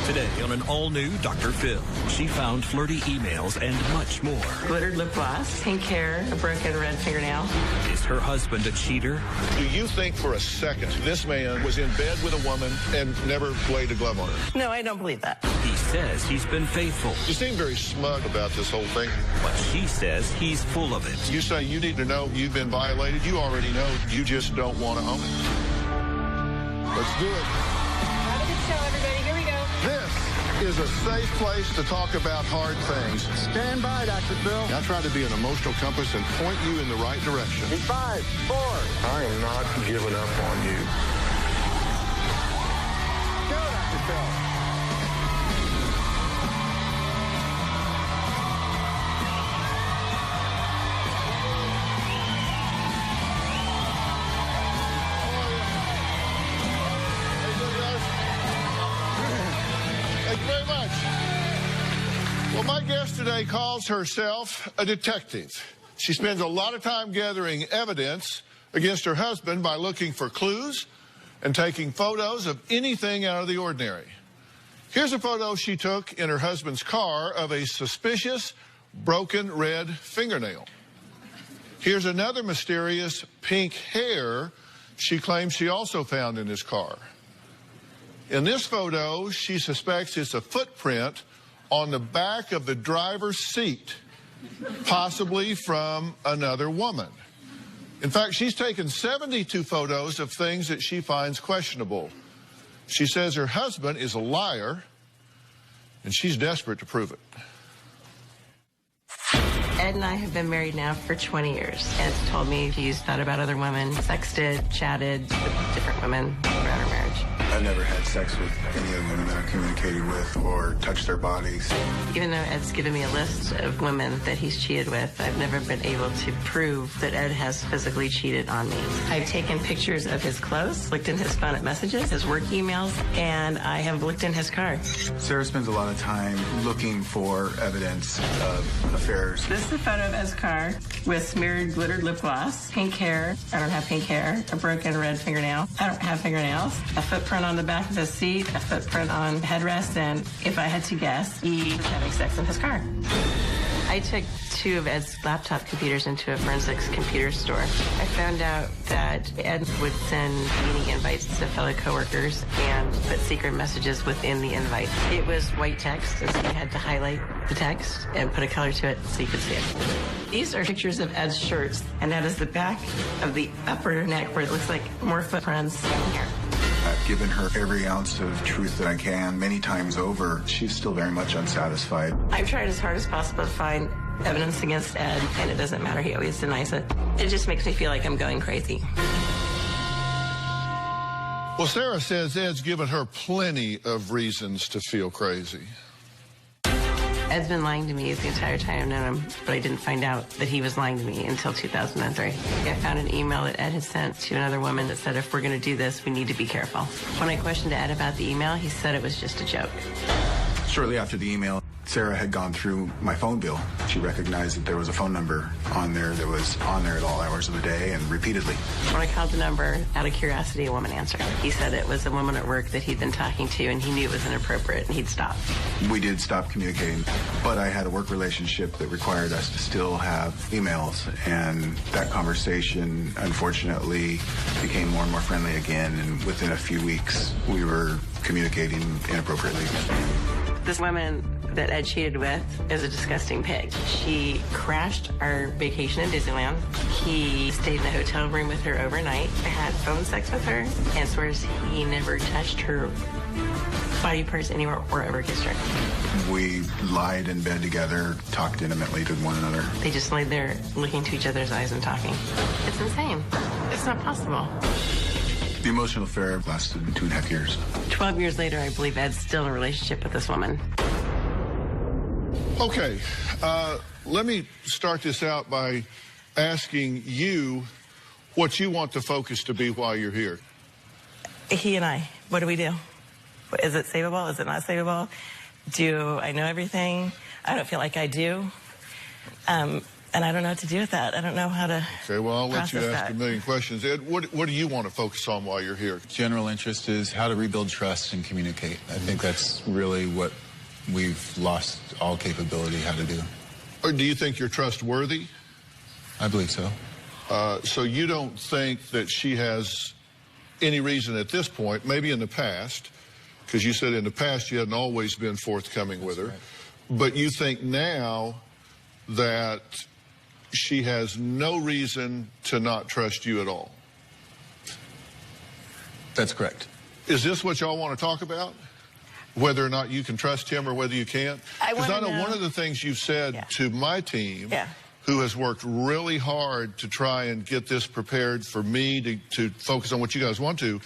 Today on an all-new Dr. Phil, she found flirty emails and much more. Glittered lip gloss, pink hair, a broken red fingernail. Is her husband a cheater? Do you think for a second this man was in bed with a woman and never laid a glove on her? No, I don't believe that. He says he's been faithful. You seem very smug about this whole thing. But she says he's full of it. You say you need to know you've been violated. You already know. You just don't want to own it. Let's do it. Have a good show, everybody. Here we go. This is a safe place to talk about hard things. Stand by, Dr. Phil. I try to be an emotional compass and point you in the right direction. In 5, 4. I am not giving up on you. Go, Dr. Phil. Thank you very much. Well, my guest today calls herself a detective. She spends a lot of time gathering evidence against her husband by looking for clues and taking photos of anything out of the ordinary. Here's a photo she took in her husband's car of a suspicious broken red fingernail. Here's another mysterious pink hair she claims she also found in his car. In this photo, she suspects it's a footprint on the back of the driver's seat, possibly from another woman. In fact, she's taken 72 photos of things that she finds questionable. She says her husband is a liar, and she's desperate to prove it. Ed and I have been married now for 20 years. Ed's told me he's thought about other women, sexted, chatted with different women throughout our marriage. I've never had sex with any of the women that I've communicated with or touched their bodies. Even though Ed's given me a list of women that he's cheated with, I've never been able to prove that Ed has physically cheated on me. I've taken pictures of his clothes, looked in his phone at messages, his work emails, and I have looked in his car. Sarah spends a lot of time looking for evidence of affairs. This is a photo of Ed's car with smeared glittered lip gloss, pink hair. I don't have pink hair. A broken red fingernail. I don't have fingernails. A footprint on the back of the seat, a footprint on the headrest, and if I had to guess, he was having sex in his car. I took 2 of Ed's laptop computers into a forensics computer store. I found out that Ed would send meeting invites to fellow coworkers and put secret messages within the invite. It was white text, and so you had to highlight the text and put a color to it so you could see it. These are pictures of Ed's shirts, and that is the back of the upper neck where it looks like more footprints here. I've given her every ounce of truth that I can many times over. She's still very much unsatisfied. I've tried as hard as possible to find evidence against Ed, and it doesn't matter. He always denies it. It just makes me feel like I'm going crazy. Well, Sarah says Ed's given her plenty of reasons to feel crazy. Ed's been lying to me the entire time I've known him, but I didn't find out that he was lying to me until 2003. I found an email that Ed had sent to another woman that said, if we're going to do this, we need to be careful. When I questioned Ed about the email, he said it was just a joke. Shortly after the email, Sarah had gone through my phone bill. She recognized that there was a phone number on there that was on there at all hours of the day and repeatedly. When I called the number, out of curiosity, a woman answered. He said it was a woman at work that he'd been talking to, and he knew it was inappropriate, and he'd stop. We did stop communicating, but I had a work relationship that required us to still have emails, and that conversation, unfortunately, became more and more friendly again, and within a few weeks, we were communicating inappropriately. This woman that Ed cheated with is a disgusting pig. She crashed our vacation in Disneyland. He stayed in the hotel room with her overnight, had phone sex with her, and swears he never touched her body parts anywhere or ever kissed her. We lied in bed together, talked intimately to one another. They just laid there looking into each other's eyes and talking. It's insane. It's not possible. The emotional affair lasted 2.5 years. 12 years later, I believe Ed's still in a relationship with this woman. Okay, let me start this out by asking you what you want the focus to be while you're here. He and I, what do we do? Is it savable? Is it not savable? Do I know everything? I don't feel like I do. And I don't know what to do with that. I don't know how to. Okay, well, I'll let you process ask that. a million questions. Ed, what do you want to focus on while you're here? General interest is how to rebuild trust and communicate. I think that's really what we've lost all capability how to do. Or do you think you're trustworthy? I believe so. So you don't think that she has any reason at this point, maybe in the past, because you said in the past you hadn't always been forthcoming with her, right. But you think now that she has no reason to not trust you at all? That's correct. Is this what y'all want to talk about? Whether or not you can trust him or whether you can't? Because I know one of the things you've said to my team, who has worked really hard to try and get this prepared for me to focus on what you guys want to,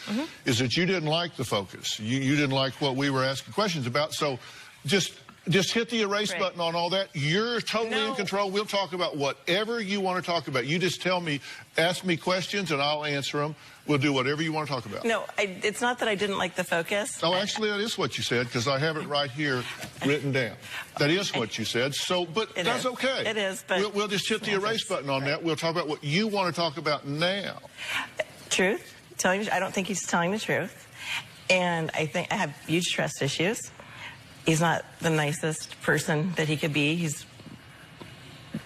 is that you didn't like the focus. You didn't like what we were asking questions about. So just hit the erase button on all that. You're totally in control. We'll talk about whatever you want to talk about. You just tell me, ask me questions, and I'll answer them. We'll do whatever you want to talk about. No, it's not that I didn't like the focus. Oh, actually, that is what you said, because I have it right here written down. That is what you said. So, but that's okay. It is, but we'll just hit the erase button on that. We'll talk about what you want to talk about now. Truth. I don't think he's telling the truth. And I think I have huge trust issues. He's not the nicest person that he could be. He's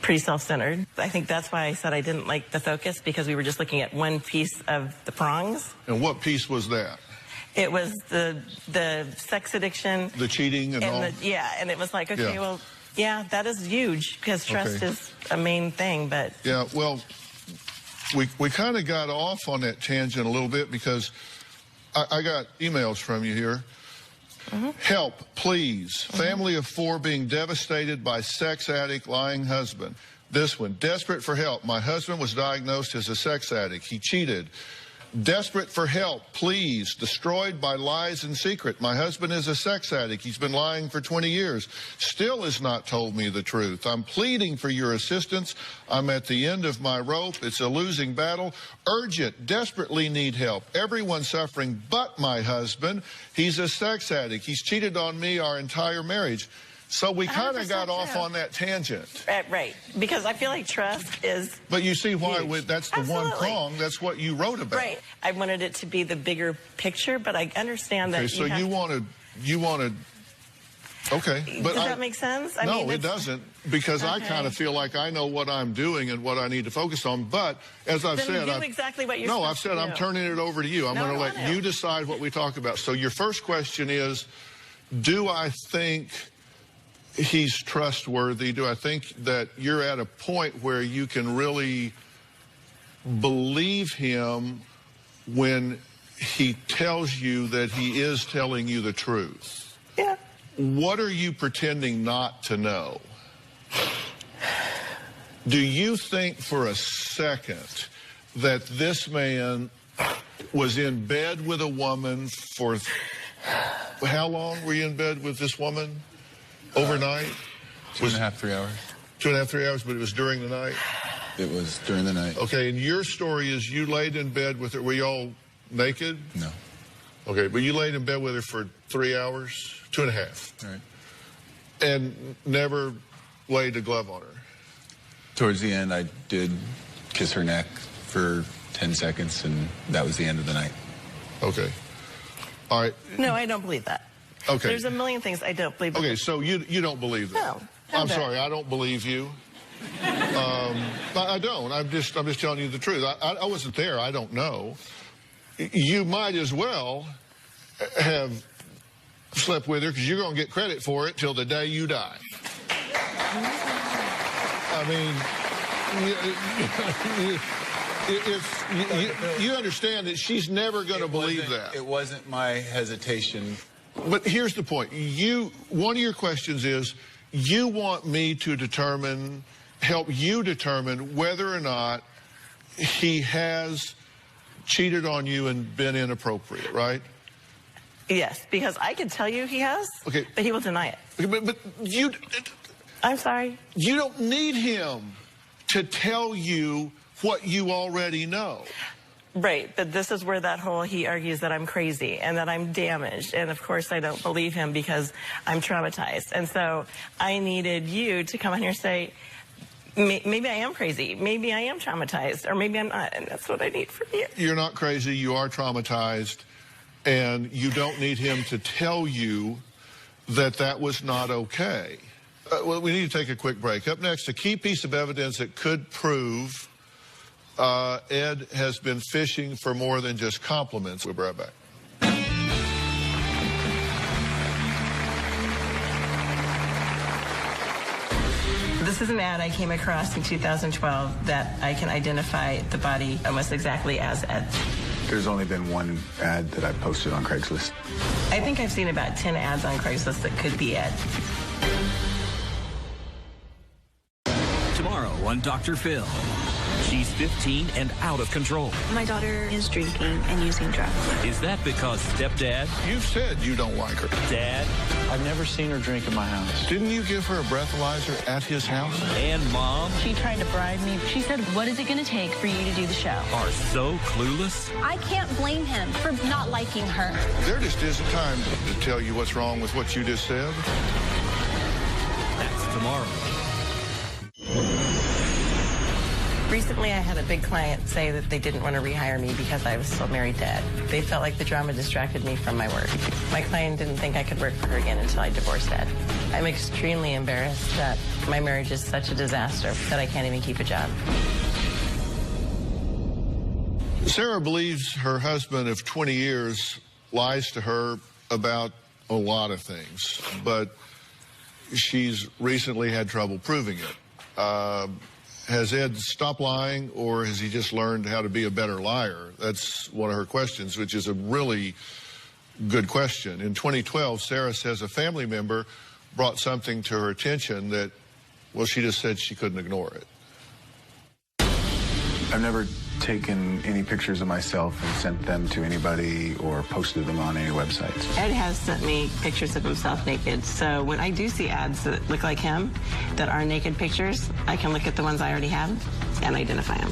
pretty self-centered. I think that's why I said I didn't like the focus, because we were just looking at one piece of the prongs. And what piece was that? It was the sex addiction. The cheating and all? And it was like, okay, well, yeah, that is huge, because trust is a main thing, but... Yeah, well, we kind of got off on that tangent a little bit, because I got emails from you here. Help, please. Family of 4 being devastated by sex addict, lying husband. This one, desperate for help. My husband was diagnosed as a sex addict. He cheated. Desperate for help, please. Destroyed by lies and secret. My husband is a sex addict. He's been lying for 20 years. Still has not told me the truth. I'm pleading for your assistance. I'm at the end of my rope. It's a losing battle. Urgent, desperately need help. Everyone suffering but my husband. He's a sex addict. He's cheated on me our entire marriage. So we kind of got off on that tangent. Right, because I feel like trust is... But you see why that's the one Absolutely. prong. That's what you wrote about. Right. I wanted it to be the bigger picture, but I understand that so you wanted... Okay. But Does that make sense? No, it doesn't, because I kind of feel like I know what I'm doing and what I need to focus on. But as I've said... do exactly what you're No, supposed I've said to I'm do. turning it over to you. I'm going to let you decide what we talk about. So your first question is, do I think he's trustworthy? Do I think that you're at a point where you can really believe him when he tells you that he is telling you the truth? Yeah. What are you pretending not to know? Do you think for a second that this man was in bed with a woman for... How long were you in bed with this woman? Overnight? 2.5, 3 hours. 2.5, 3 hours, but it was during the night? It was during the night. Okay, and your story is you laid in bed with her. Were you all naked? No. Okay, but you laid in bed with her for 3 hours? 2.5. All right. And never laid a glove on her? Towards the end, I did kiss her neck for 10 seconds, and that was the end of the night. Okay. All right. No, I don't believe that. Okay. There's a million things I don't believe. Okay, so you don't believe that? No. I'm sorry, I don't believe you. I don't. I'm just telling you the truth. I wasn't there. I don't know. You might as well have slept with her, because you're going to get credit for it till the day you die. I mean, you understand that she's never going to believe that. It wasn't my hesitation. But here's the point. One of your questions is, you want me to help you determine whether or not he has cheated on you and been inappropriate, right? Yes, because I can tell you he has, but he will deny it. Okay, but you... I'm sorry. You don't need him to tell you what you already know. Right, but this is where he argues that I'm crazy and that I'm damaged. And of course I don't believe him because I'm traumatized. And so I needed you to come in here and say, Maybe I am crazy. Maybe I am traumatized, or maybe I'm not, and that's what I need from you. You're not crazy. You are traumatized, and you don't need him to tell you that that was not okay. Well, we need to take a quick break. Up next, a key piece of evidence that could prove Ed has been fishing for more than just compliments. We'll be right back. This is an ad I came across in 2012 that I can identify the body almost exactly as Ed. There's only been one ad that I posted on Craigslist. I think I've seen about 10 ads on Craigslist that could be Ed. Tomorrow on Dr. Phil. She's 15 and out of control. My daughter is drinking and using drugs. Is that because stepdad, You've said you don't like her. dad, I've never seen her drink in my house. Didn't you give her a breathalyzer at his house? and mom She tried to bribe me. She said, what is it going to take for you to do the show? are so clueless? I can't blame him for not liking her. There just isn't time to tell you what's wrong with what you just said. That's tomorrow. Recently, I had a big client say that they didn't want to rehire me because I was still married to Ed. They felt like the drama distracted me from my work. My client didn't think I could work for her again until I divorced Ed. I'm extremely embarrassed that my marriage is such a disaster that I can't even keep a job. Sarah believes her husband of 20 years lies to her about a lot of things, but she's recently had trouble proving it. Has Ed stopped lying, or has he just learned how to be a better liar? That's one of her questions, which is a really good question. In 2012, Sarah says a family member brought something to her attention that, well, she just said she couldn't ignore it. I've never taken any pictures of myself and sent them to anybody or posted them on any websites. Ed has sent me pictures of himself naked, so when I do see ads that look like him, that are naked pictures, I can look at the ones I already have and identify them.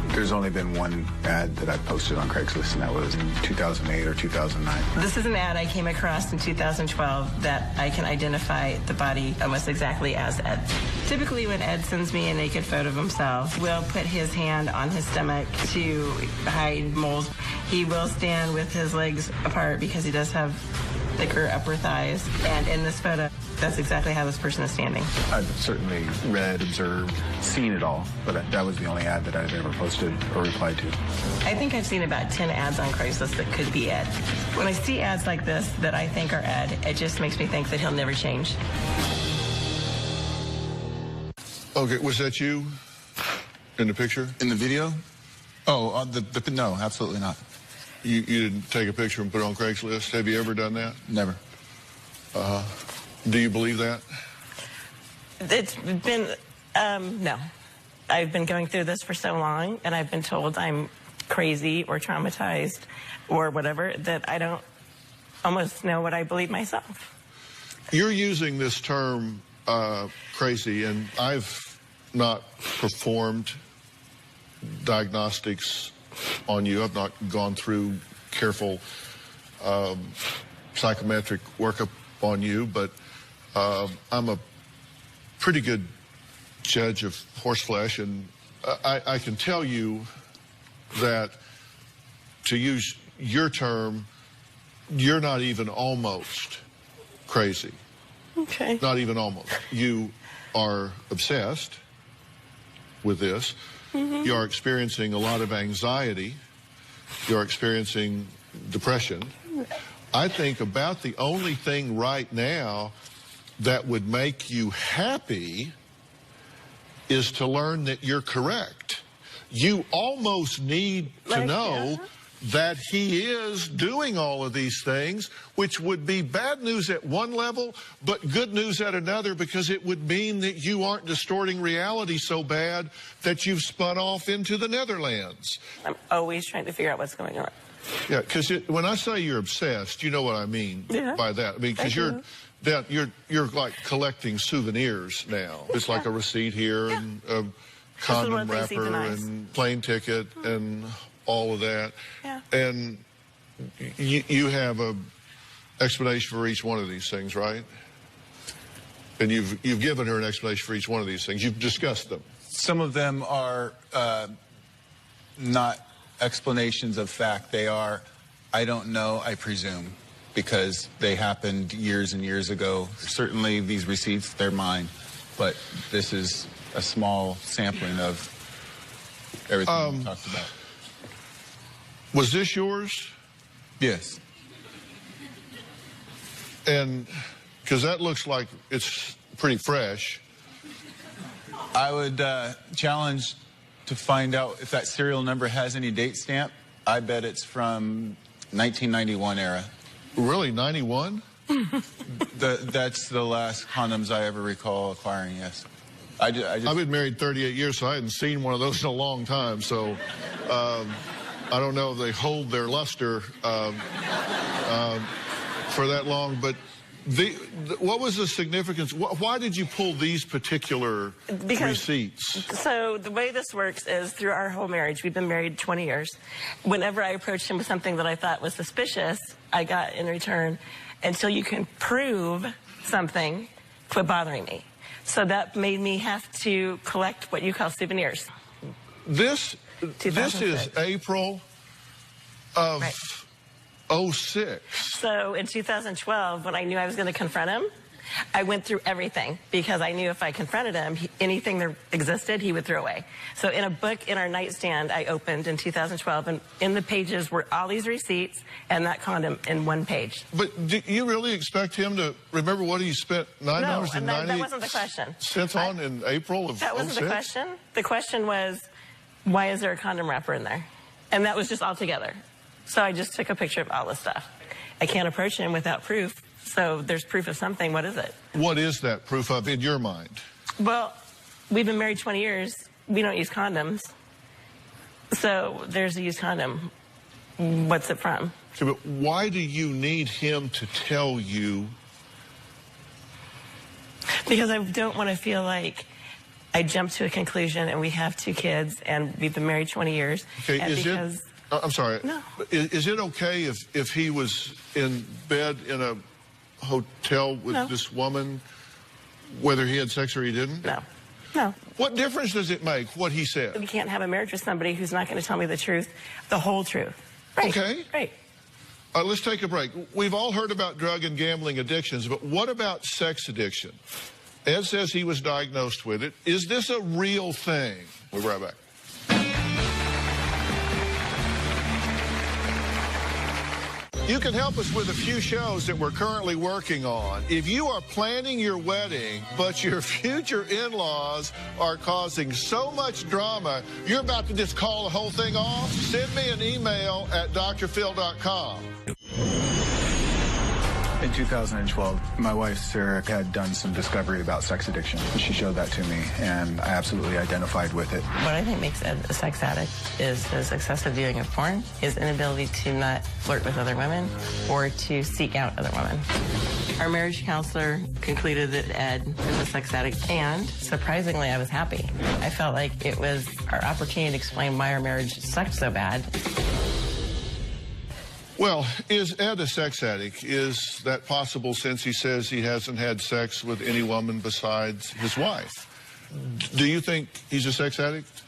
There's only been one ad that I posted on Craigslist, and that was in 2008 or 2009. This is an ad I came across in 2012 that I can identify the body almost exactly as Ed. Typically, when Ed sends me a naked photo of himself, we'll put his hand on his stomach to hide moles. He will stand with his legs apart because he does have thicker upper thighs. And in this photo, that's exactly how this person is standing. I've certainly read, observed, seen it all, but that was the only ad that I've ever posted or replied to. I think I've seen about 10 ads on Craigslist that could be Ed. When I see ads like this that I think are Ed, it just makes me think that he'll never change. Okay, was that you in the picture? In the video? Oh, no, absolutely not. You didn't take a picture and put it on Craigslist? Have you ever done that? Never. Do you believe that? It's been, no. I've been going through this for so long, and I've been told I'm crazy or traumatized or whatever, that I don't almost know what I believe myself. You're using this term, crazy, and I've not performed diagnostics on you. I've not gone through careful psychometric workup on you, but I'm a pretty good judge of horseflesh, and I can tell you that, to use your term, you're not even almost crazy. Okay. Not even almost. You are obsessed with this. Mm-hmm. You are experiencing a lot of anxiety. You're experiencing depression. I think about the only thing right now that would make you happy is to learn that you're correct. You almost need to know that he is doing all of these things, which would be bad news at one level, but good news at another, because it would mean that you aren't distorting reality so bad that you've spun off into the Netherlands. I'm always trying to figure out what's going on. Yeah, because when I say you're obsessed, you know what I mean by that. I mean, because you're like collecting souvenirs now. It's like a receipt here and a condom wrapper and plane ticket and all of that. Yeah. And you have a explanation for each one of these things, right? And you've given her an explanation for each one of these things. You've discussed them. Some of them are not explanations of fact. They are, I don't know, I presume, because they happened years and years ago. Certainly these receipts, they're mine, but this is a small sampling of everything we talked about. Was this yours? Yes. And because that looks like it's pretty fresh. I would challenge to find out if that serial number has any date stamp. I bet it's from 1991 era. Really, 91? That's the last condoms I ever recall acquiring, yes. I've been married 38 years, so I hadn't seen one of those in a long time. So I don't know if they hold their luster for that long. But what was the significance? Why did you pull these particular receipts? So the way this works is through our whole marriage, we've been married 20 years. Whenever I approached him with something that I thought was suspicious, I got in return, until you can prove something, quit bothering me. So that made me have to collect what you call souvenirs. This is April of 06. So in 2012, when I knew I was going to confront him, I went through everything because I knew if I confronted him, anything that existed, he would throw away. So in a book in our nightstand I opened in 2012, and in the pages were all these receipts and that condom in one page. But do you really expect him to remember what he spent $9.90 that wasn't the question. Cents on in April of 06? That wasn't the question. The question was, why is there a condom wrapper in there? And that was just all together. So I just took a picture of all this stuff. I can't approach him without proof. So there's proof of something. What is it? What is that proof of in your mind? Well, we've been married 20 years. We don't use condoms. So there's a used condom. What's it from? Okay, but why do you need him to tell you? Because I don't want to feel like I jumped to a conclusion and we have 2 kids and we've been married 20 years. Okay, and I'm sorry. No. Is it okay if he was in bed in a hotel with this woman, whether he had sex or he didn't? No. No. What difference does it make what he said? We can't have a marriage with somebody who's not going to tell me the truth, the whole truth. Right. Okay. Right. Let's take a break. We've all heard about drug and gambling addictions, but what about sex addiction? Ed says he was diagnosed with it. Is this a real thing? We'll be right back. You can help us with a few shows that we're currently working on. If you are planning your wedding, but your future in-laws are causing so much drama, you're about to just call the whole thing off, send me an email at drphil.com. In 2012, my wife, Sarah, had done some discovery about sex addiction. She showed that to me, and I absolutely identified with it. What I think makes Ed a sex addict is his excessive viewing of porn, his inability to not flirt with other women or to seek out other women. Our marriage counselor concluded that Ed is a sex addict, and surprisingly, I was happy. I felt like it was our opportunity to explain why our marriage sucked so bad. Well, is Ed a sex addict? Is that possible since he says he hasn't had sex with any woman besides his wife? Do you think he's a sex addict?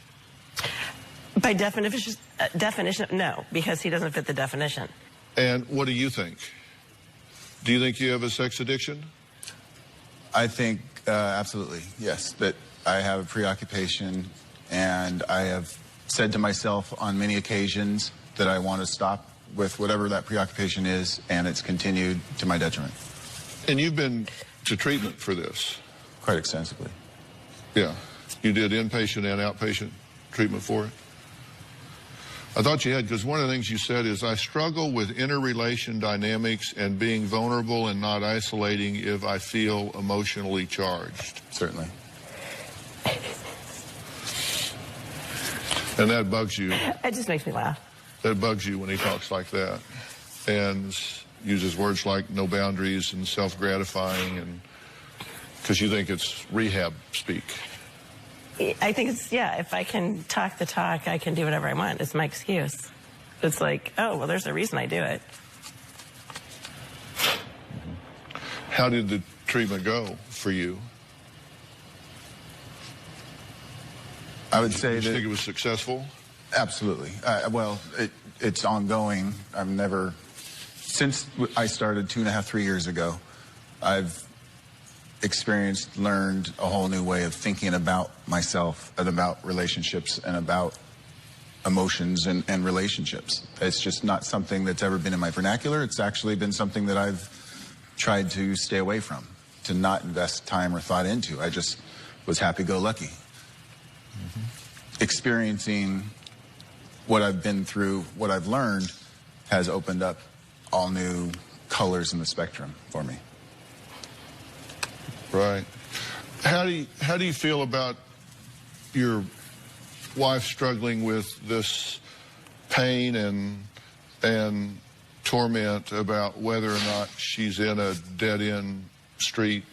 By definition, no, because he doesn't fit the definition. And what do you think? Do you think you have a sex addiction? I think absolutely, yes, that I have a preoccupation, and I have said to myself on many occasions that I want to stop with whatever that preoccupation is, and it's continued to my detriment. And you've been to treatment for this? Quite extensively. Yeah. You did inpatient and outpatient treatment for it? I thought you had, because one of the things you said is, I struggle with interrelation dynamics and being vulnerable and not isolating if I feel emotionally charged. Certainly. And that bugs you. It just makes me laugh. That bugs you when he talks like that and uses words like no boundaries and self-gratifying, and because you think it's rehab speak. I think it's, yeah, if I can talk the talk, I can do whatever I want. It's my excuse. It's like, oh, well, there's a reason I do it. How did the treatment go for you? I would say Do you that think it was successful? absolutely. Well, it's ongoing. I've never, since I started 2.5, 3 years ago, I've experienced, learned a whole new way of thinking about myself and about relationships and about emotions and relationships. It's just not something that's ever been in my vernacular. It's actually been something that I've tried to stay away from, to not invest time or thought into. I just was happy-go-lucky. Experiencing what I've been through, what I've learned, has opened up all new colors in the spectrum for me. Right. How do you feel about your wife struggling with this pain and torment about whether or not she's in a dead-end street?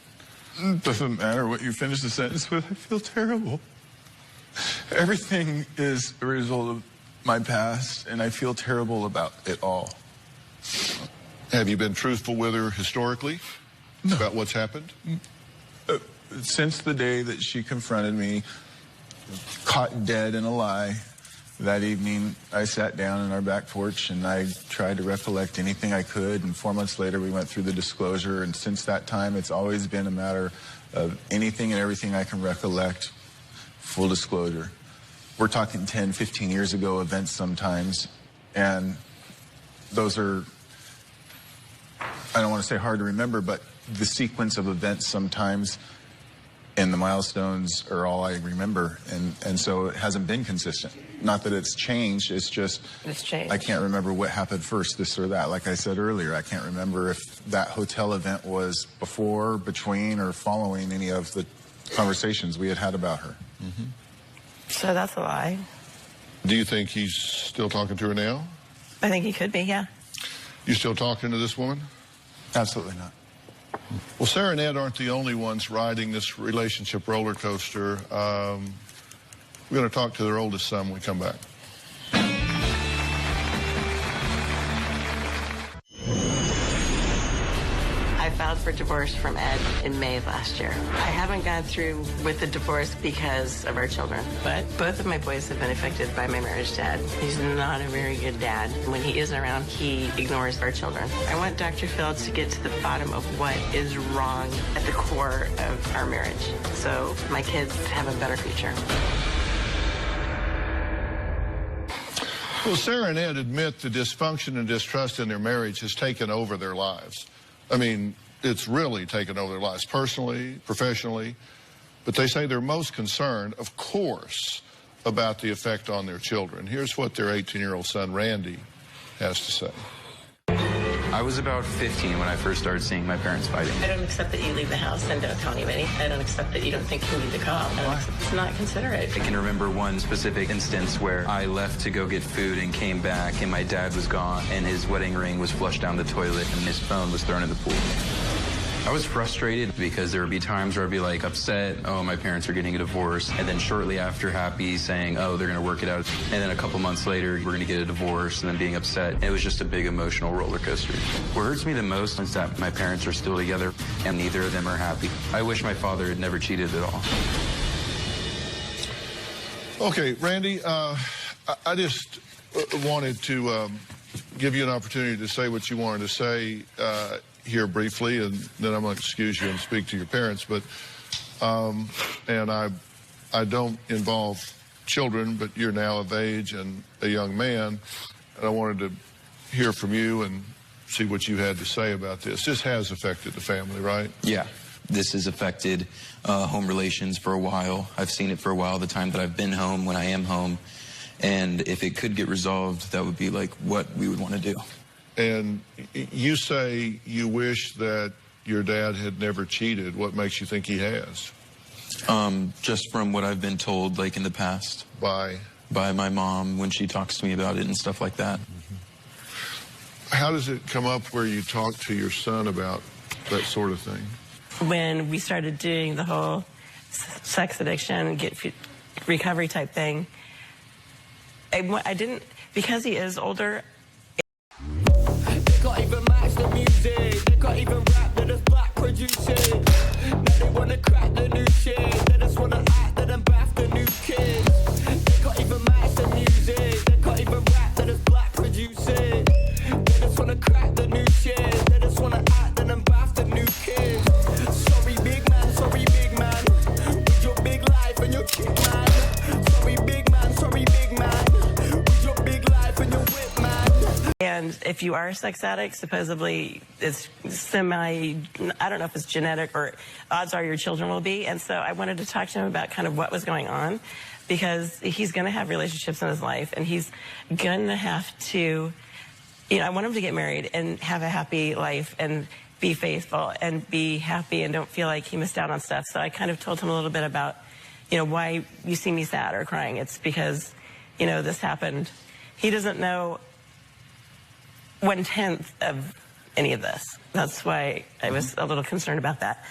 It doesn't matter what you finish the sentence with. I feel terrible. Everything is a result of my past, and I feel terrible about it all. Have you been truthful with her historically about what's happened? Since the day that she confronted me, caught dead in a lie, that evening I sat down on our back porch and I tried to recollect anything I could, and 4 months later we went through the disclosure, and since that time it's always been a matter of anything and everything I can recollect, full disclosure. We're talking 10, 15 years ago events sometimes, and those are, I don't want to say hard to remember, but the sequence of events sometimes and the milestones are all I remember, and so it hasn't been consistent. Not that it's changed, it's just It's changed. I can't remember what happened first, this or that. Like I said earlier, I can't remember if that hotel event was before, between, or following any of the conversations we had had about her. So that's a lie. Do you think he's still talking to her now? I think he could be, yeah. You still talking to this woman? Absolutely not. Well, Sarah and Ed aren't the only ones riding this relationship roller coaster. We're going to talk to their oldest son when we come back. I filed for divorce from Ed in May of last year. I haven't gone through with the divorce because of our children, but both of my boys have been affected by my marriage to Ed. He's not a very good dad. When he isn't around, he ignores our children. I want Dr. Phil to get to the bottom of what is wrong at the core of our marriage, so my kids have a better future. Well, Sarah and Ed admit the dysfunction and distrust in their marriage has taken over their lives. I mean, it's really taken over their lives, personally, professionally. But they say they're most concerned, of course, about the effect on their children. Here's what their 18-year-old son, Randy, has to say. I was about 15 when I first started seeing my parents fighting. I don't accept that you leave the house and don't tell anybody. I don't accept that you don't think you need to call. It's not considerate. I can remember one specific instance where I left to go get food and came back, and my dad was gone, and his wedding ring was flushed down the toilet, and his phone was thrown in the pool. I was frustrated because there would be times where I'd be like upset, oh, my parents are getting a divorce, and then shortly after happy, saying, oh, they're going to work it out, and then a couple months later, we're going to get a divorce, and then being upset. It was just a big emotional roller coaster. What hurts me the most is that my parents are still together, and neither of them are happy. I wish my father had never cheated at all. Okay, Randy, I just wanted to give you an opportunity to say what you wanted to say here briefly, and then I'm going to excuse you and speak to your parents. But and I don't involve children, but you're now of age and a young man, and I wanted to hear from you and see what you had to say about this. This has affected the family, right? Yeah. This has affected home relations for a while. I've seen it for a while, the time that I've been home, when I am home. And if it could get resolved, that would be like what we would want to do. And you say you wish that your dad had never cheated. What makes you think he has? Just from what I've been told, like in the past. By my mom, when she talks to me about it and stuff like that. How does it come up where you talk to your son about that sort of thing? When we started doing the whole sex addiction, recovery type thing, I didn't, because he is older. They can't even match the music. They can't even rap, they're just back producing. Now they wanna crack the new shit. They just wanna act that I'm back the new kids. And if you are a sex addict, supposedly it's I don't know if it's genetic or odds are your children will be. And so I wanted to talk to him about kind of what was going on, because he's going to have relationships in his life, and he's going to have to, I want him to get married and have a happy life and be faithful and be happy and don't feel like he missed out on stuff. So I kind of told him a little bit about, why you see me sad or crying. It's because, this happened. He doesn't know 1/10 of any of this. That's why I was a little concerned about that.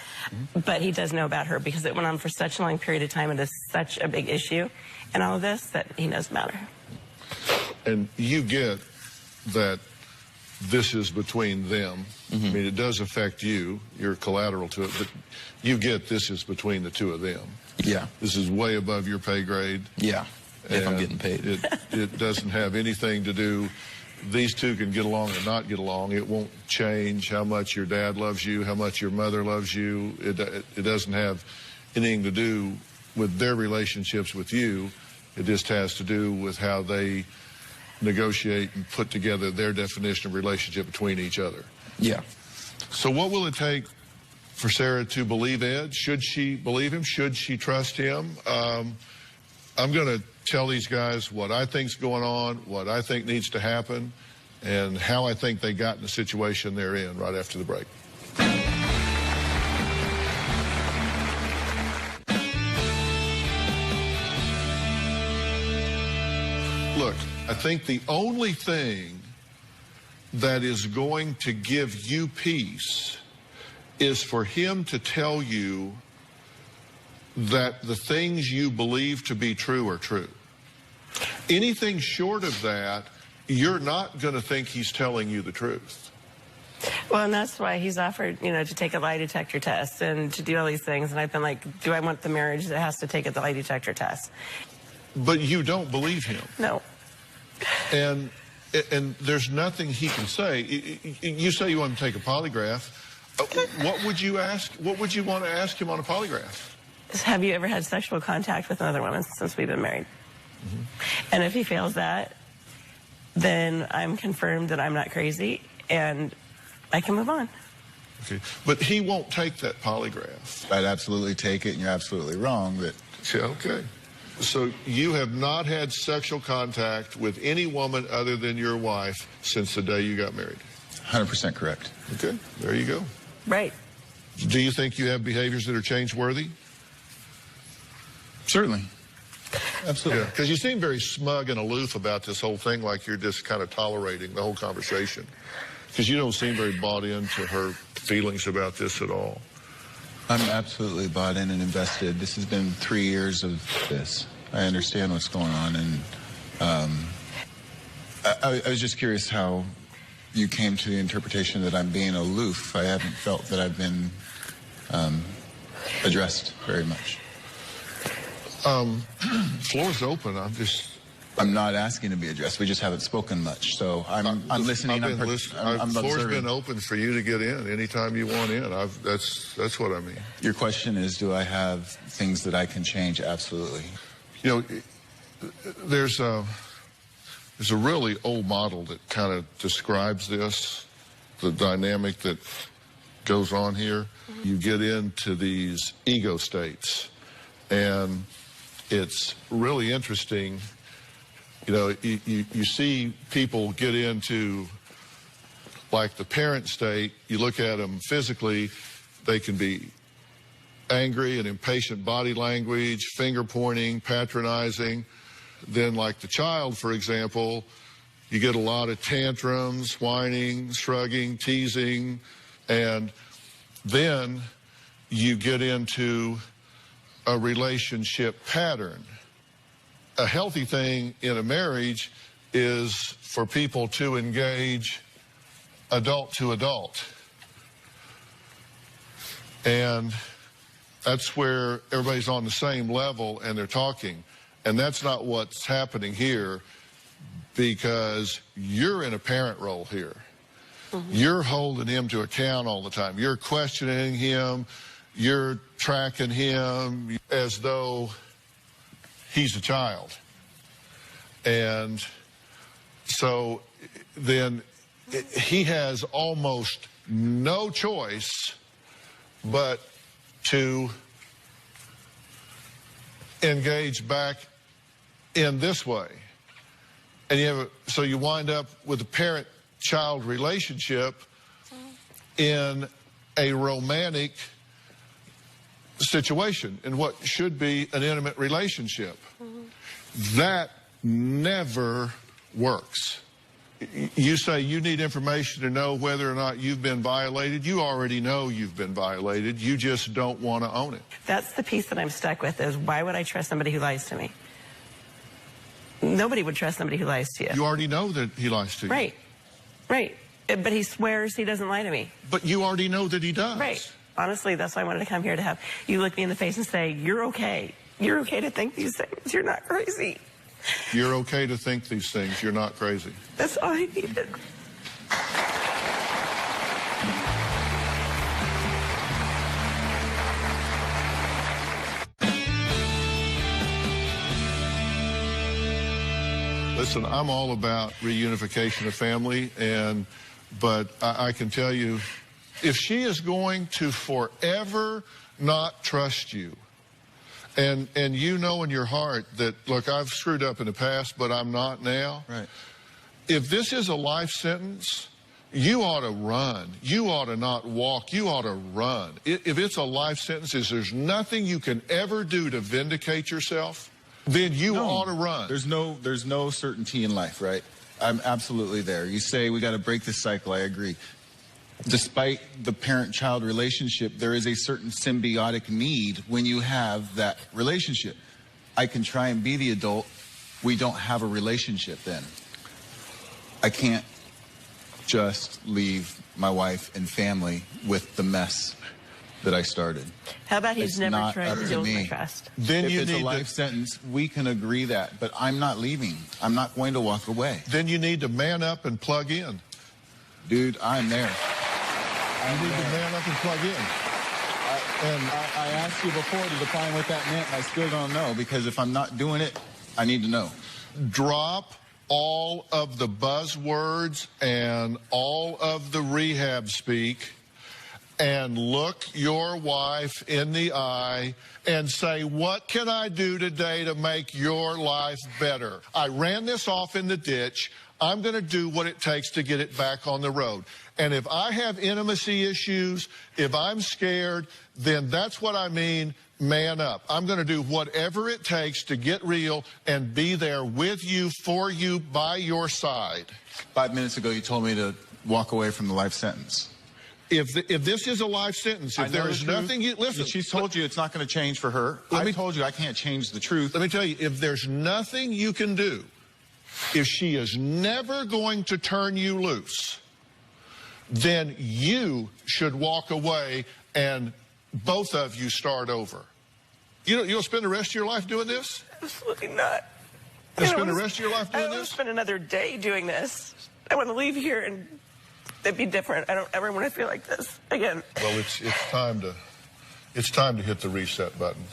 But he does know about her because it went on for such a long period of time. It is such a big issue and all of this that he knows about her. And you get that this is between them. I mean, it does affect you. You're collateral to it, but you get this is between the two of them. Yeah. This is way above your pay grade. Yeah, if I'm getting paid. It doesn't have anything to do, these two can get along or not get along. It won't change how much your dad loves you, how much your mother loves you. It doesn't have anything to do with their relationships with you. It just has to do with how they negotiate and put together their definition of relationship between each other. Yeah. So what will it take for Sarah to believe Ed? Should she believe him? Should she trust him? I'm going to tell these guys what I think's going on, what I think needs to happen, and how I think they got in the situation they're in right after the break. Look, I think the only thing that is going to give you peace is for him to tell you that the things you believe to be true are true. Anything short of that, you're not going to think he's telling you the truth. Well, and that's why he's offered, to take a lie detector test and to do all these things. And I've been like, do I want the marriage that has to take the lie detector test? But you don't believe him. No. And there's nothing he can say. You say you want to take a polygraph. What would you ask? What would you want to ask him on a polygraph? Have you ever had sexual contact with another woman since we've been married? And if he fails that, then I'm confirmed that I'm not crazy and I can move on. Okay. But he won't take that polygraph. I'd absolutely take it, and you're absolutely wrong. But yeah, okay. So you have not had sexual contact with any woman other than your wife since the day you got married? 100% correct. Okay, there you go. Right. Do you think you have behaviors that are change-worthy? Certainly. Absolutely. Yeah, because you seem very smug and aloof about this whole thing, like you're just kind of tolerating the whole conversation. Because you don't seem very bought into her feelings about this at all. I'm absolutely bought in and invested. This has been 3 years of this. I understand what's going on, and I was just curious how you came to the interpretation that I'm being aloof. I haven't felt that I've been addressed very much. Floor's open. I'm not asking to be addressed. We just haven't spoken much, so I'm listening. I'm Floor's observing. been open for you to get in anytime you want in. That's what I mean. Your question is, do I have things that I can change? Absolutely. There's a really old model that kind of describes this, the dynamic that goes on here. You get into these ego states, and it's really interesting. You see people get into, like, the parent state. You look at them physically, they can be angry and impatient body language, finger pointing, patronizing. Then, like the child, for example, you get a lot of tantrums, whining, shrugging, teasing, and then you get into a relationship pattern. A healthy thing in a marriage is for people to engage adult to adult. And that's where everybody's on the same level and they're talking. And that's not what's happening here, because you're in a parent role here. You're holding him to account all the time. You're questioning him. You're tracking him as though he's a child. And so then he has almost no choice but to engage back in this way. And so you wind up with a parent-child relationship in a romantic situation, in what should be an intimate relationship. That never works. You say you need information to know whether or not you've been violated. You already know you've been violated. You just don't want to own it. That's the piece that I'm stuck with, is why would I trust somebody who lies to me? Nobody would trust somebody who lies to you. You already know that he lies to you. Right. Right. But he swears he doesn't lie to me. But you already know that he does. Right. Honestly, that's why I wanted to come here, to have you look me in the face and say, you're okay. You're okay to think these things. You're not crazy. You're okay to think these things. You're not crazy. That's all I needed. Listen, I'm all about reunification of family, but I can tell you, if she is going to forever not trust you, and you know in your heart that, look, I've screwed up in the past, but I'm not now. Right. If this is a life sentence, you ought to run. You ought to not walk. You ought to run. If it's a life sentence, if there's nothing you can ever do to vindicate yourself, then you ought to run. There's no certainty in life, right? I'm absolutely there. You say we got to break this cycle. I agree. Despite the parent-child relationship, there is a certain symbiotic need when you have that relationship. I can try and be the adult. We don't have a relationship then. I can't just leave my wife and family with the mess that I started. How about he's never tried to deal with my me. trust? Then if you it's need a life sentence, we can agree that, but I'm not leaving. I'm not going to walk away. Then you need to man up and plug in. Dude, I'm there. You need to man up and plug in. I asked you before to define what that meant, and I still don't know, because if I'm not doing it, I need to know. Drop all of the buzzwords and all of the rehab speak and look your wife in the eye and say, what can I do today to make your life better? I ran this off in the ditch. I'm going to do what it takes to get it back on the road. And if I have intimacy issues, if I'm scared, then that's what I mean, man up. I'm going to do whatever it takes to get real and be there with you, for you, by your side. 5 minutes ago, you told me to walk away from the life sentence. If this is a life sentence, if there is nothing you... Listen, she's told you it's not going to change for her. I told you I can't change the truth. Let me tell you, if there's nothing you can do, if she is never going to turn you loose, then you should walk away and both of you start over. You'll spend the rest of your life doing this? Absolutely not. You'll spend the rest of your life doing this? I don't spend another day doing this. I want to leave here and it'd be different. I don't ever want to feel like this again. Well, it's time to hit the reset button.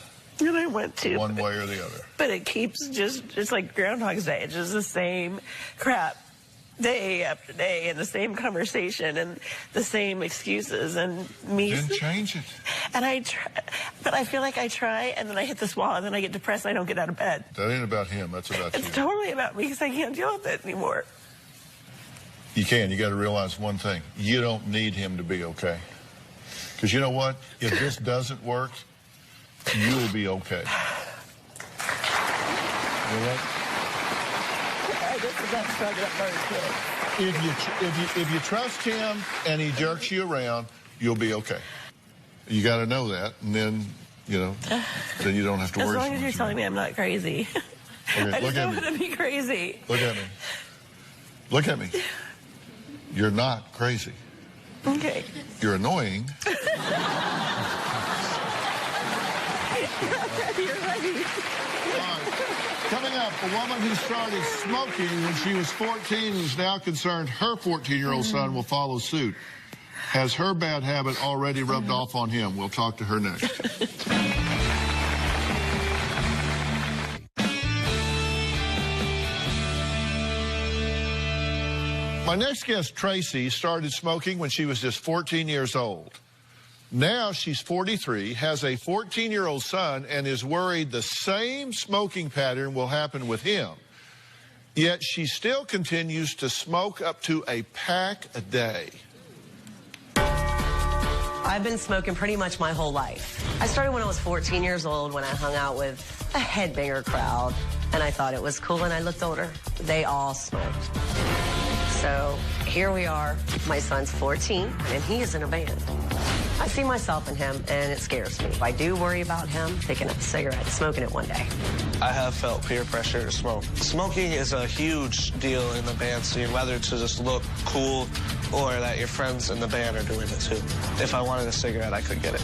And I went to. One way or the other. But it keeps it's like Groundhog's Day. It's just the same crap day after day and the same conversation and the same excuses and me. Then change it. And I try, but I feel like I try and then I hit this wall and then I get depressed and I don't get out of bed. That ain't about him. That's about you. It's totally about me because I can't deal with it anymore. You can. You got to realize one thing. You don't need him to be okay. Because you know what? If this doesn't work, you will be okay. You know what? If you trust him and he jerks you around, you'll be okay. You got to know that, and then then you don't have to worry. As long as you're telling me I'm not crazy. Okay, I just don't want to be crazy. Look at me. Look at me. You're not crazy. Okay. You're annoying. You're right. Coming up, a woman who started smoking when she was 14 is now concerned her 14-year-old son will follow suit. Has her bad habit already rubbed off on him? We'll talk to her next. My next guest, Tracy, started smoking when she was just 14 years old. Now she's 43, has a 14-year-old son, and is worried the same smoking pattern will happen with him. Yet she still continues to smoke up to a pack a day. I've been smoking pretty much my whole life. I started when I was 14 years old when I hung out with a headbanger crowd, and I thought it was cool, and I looked older. They all smoked. So here we are. My son's 14, and he is in a band. I see myself in him, and it scares me. I do worry about him picking up a cigarette, smoking it one day. I have felt peer pressure to smoke. Smoking is a huge deal in the band scene, whether to just look cool or that your friends in the band are doing it too. If I wanted a cigarette, I could get it.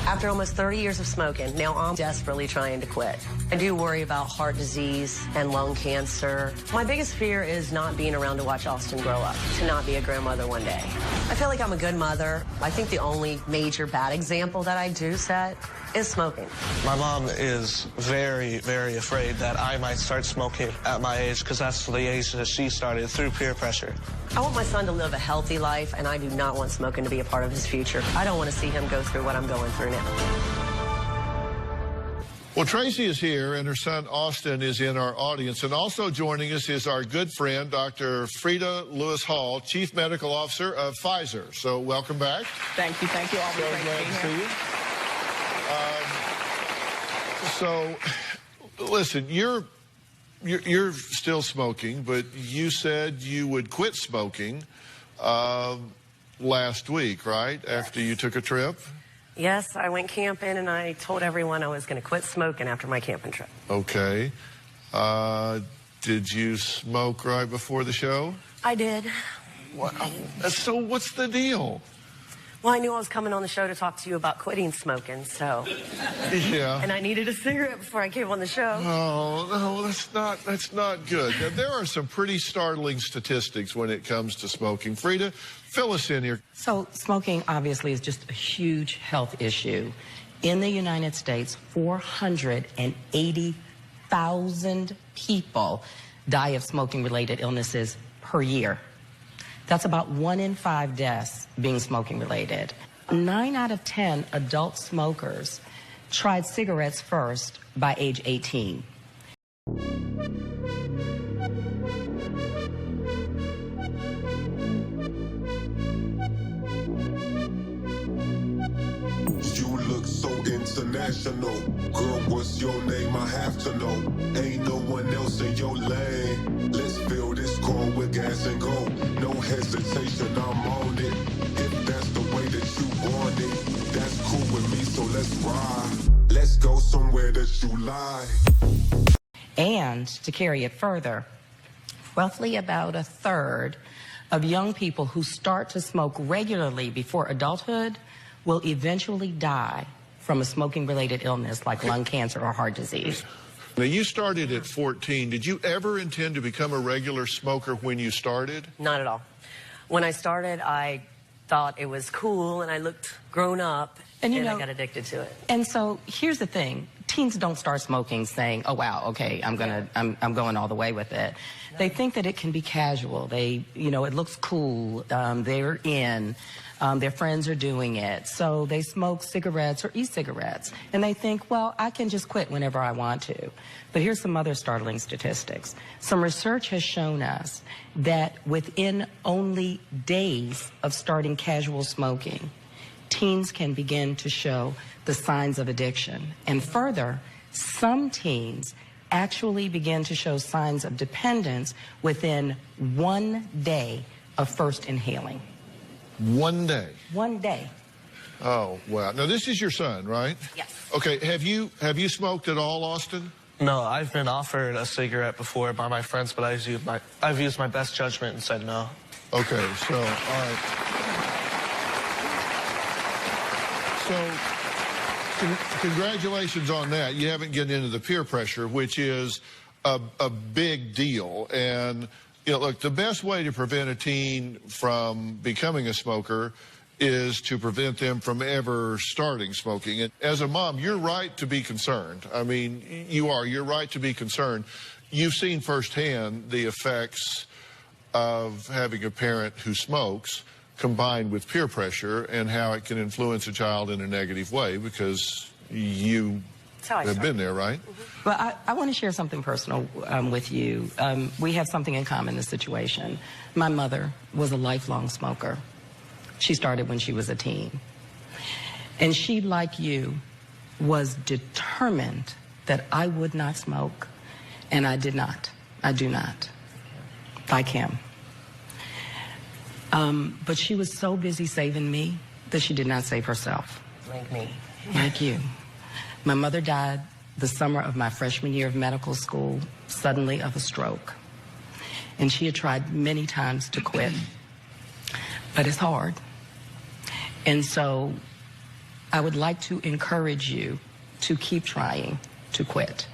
After almost 30 years of smoking, now I'm desperately trying to quit. I do worry about heart disease and lung cancer. My biggest fear is not being around to watch Austin grow up, to not be a grandmother one day. I feel like I'm a good mother. I think the only major bad example that I do set is smoking. My mom is very, very afraid that I might start smoking at my age because that's the age that she started through peer pressure. I want my son to live a healthy life, and I do not want smoking to be a part of his future. I don't want to see him go through what I'm going through now. Well, Tracy is here, and her son Austin is in our audience. And also joining us is our good friend, Dr. Frida Lewis Hall, Chief Medical Officer of Pfizer. So welcome back. Thank you. Thank you all. So glad to see you. So, listen, you're still smoking, but you said you would quit smoking last week, right? After you took a trip? Yes, I went camping, and I told everyone I was going to quit smoking after my camping trip. Okay. Did you smoke right before the show? I did. Wow. So what's the deal? Well, I knew I was coming on the show to talk to you about quitting smoking, so. Yeah. And I needed a cigarette before I came on the show. Oh, no, that's not good. Now, there are some pretty startling statistics when it comes to smoking. Frida, fill us in here. So smoking obviously is just a huge health issue. In the United States, 480,000 people die of smoking-related illnesses per year. That's about 1 in 5 deaths being smoking related. 9 out of 10 adult smokers tried cigarettes first by age 18. You look so international. Girl, what's your name? I have to know. Ain't no one else in your lane. Let's fill this car with gas and go. No hesitation, I'm on it. If that's the way that you want it, that's cool with me, so let's ride. Let's go somewhere that you lie. And to carry it further, roughly about a third of young people who start to smoke regularly before adulthood will eventually die from a smoking-related illness like lung cancer or heart disease. Now, you started at 14. Did you ever intend to become a regular smoker when you started? Not at all. When I started, I thought it was cool, and I looked grown up, and I got addicted to it. And so here's the thing. Teens don't start smoking saying, oh, wow, okay, I'm going all the way with it. No. They think that it can be casual. It looks cool. They're in. Their friends are doing it. So they smoke cigarettes or e-cigarettes. And they think, well, I can just quit whenever I want to. But here's some other startling statistics. Some research has shown us that within only days of starting casual smoking, teens can begin to show the signs of addiction. And further, some teens actually begin to show signs of dependence within 1 day of first inhaling. 1 day? 1 day. Oh, wow. Now, this is your son, right? Yes. Okay, have you smoked at all, Austin? No, I've been offered a cigarette before by my friends, but I've used my best judgment and said no. Okay, so, all right. So, congratulations on that. You haven't gotten into the peer pressure, which is a big deal. And, look, the best way to prevent a teen from becoming a smoker is to prevent them from ever starting smoking. And as a mom, you're right to be concerned. I mean, you're right to be concerned. You've seen firsthand the effects of having a parent who smokes combined with peer pressure and how it can influence a child in a negative way, because you have been there, right? Well, I want to share something personal with you. We have something in common in this situation. My mother was a lifelong smoker. She started when she was a teen. And she, like you, was determined that I would not smoke, and I did not. I do not. Like him. But she was so busy saving me that she did not save herself. Like me. Like you. My mother died the summer of my freshman year of medical school, suddenly of a stroke. And she had tried many times to quit, but it's hard. And so I would like to encourage you to keep trying to quit.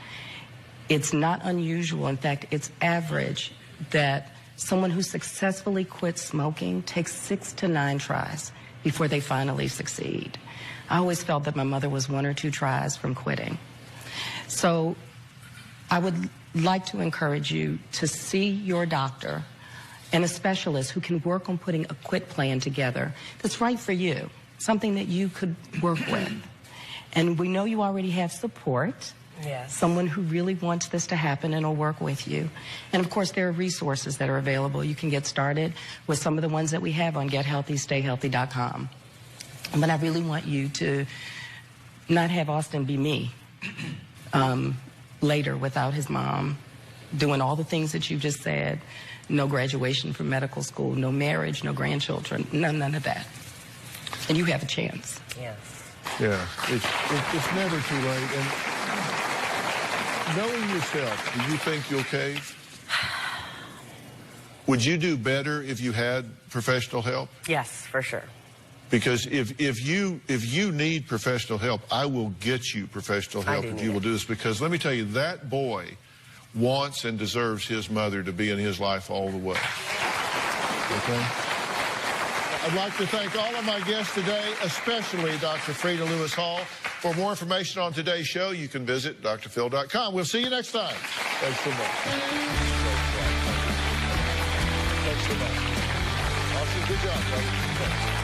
It's not unusual, in fact, it's average that someone who successfully quits smoking takes 6 to 9 tries before they finally succeed. I always felt that my mother was 1 or 2 tries from quitting. So I would like to encourage you to see your doctor and a specialist who can work on putting a quit plan together that's right for you, something that you could work with. And we know you already have support. Yes. Someone who really wants this to happen and will work with you. And of course, there are resources that are available. You can get started with some of the ones that we have on gethealthystayhealthy.com. But I really want you to not have Austin be me later without his mom, doing all the things that you just said, no graduation from medical school, no marriage, no grandchildren, none of that. And you have a chance. Yes. Yeah, it's never too late. And knowing yourself, do you think you'll cave? Would you do better if you had professional help? Yes, for sure. Because if you need professional help, I will get you professional help if you will do this. Because let me tell you, that boy wants and deserves his mother to be in his life all the way. Okay? I'd like to thank all of my guests today, especially Dr. Frida Lewis Hall. For more information on today's show, you can visit drphil.com. We'll see you next time. Thanks so much. Thanks so much. Awesome. Good job, brother. Thanks.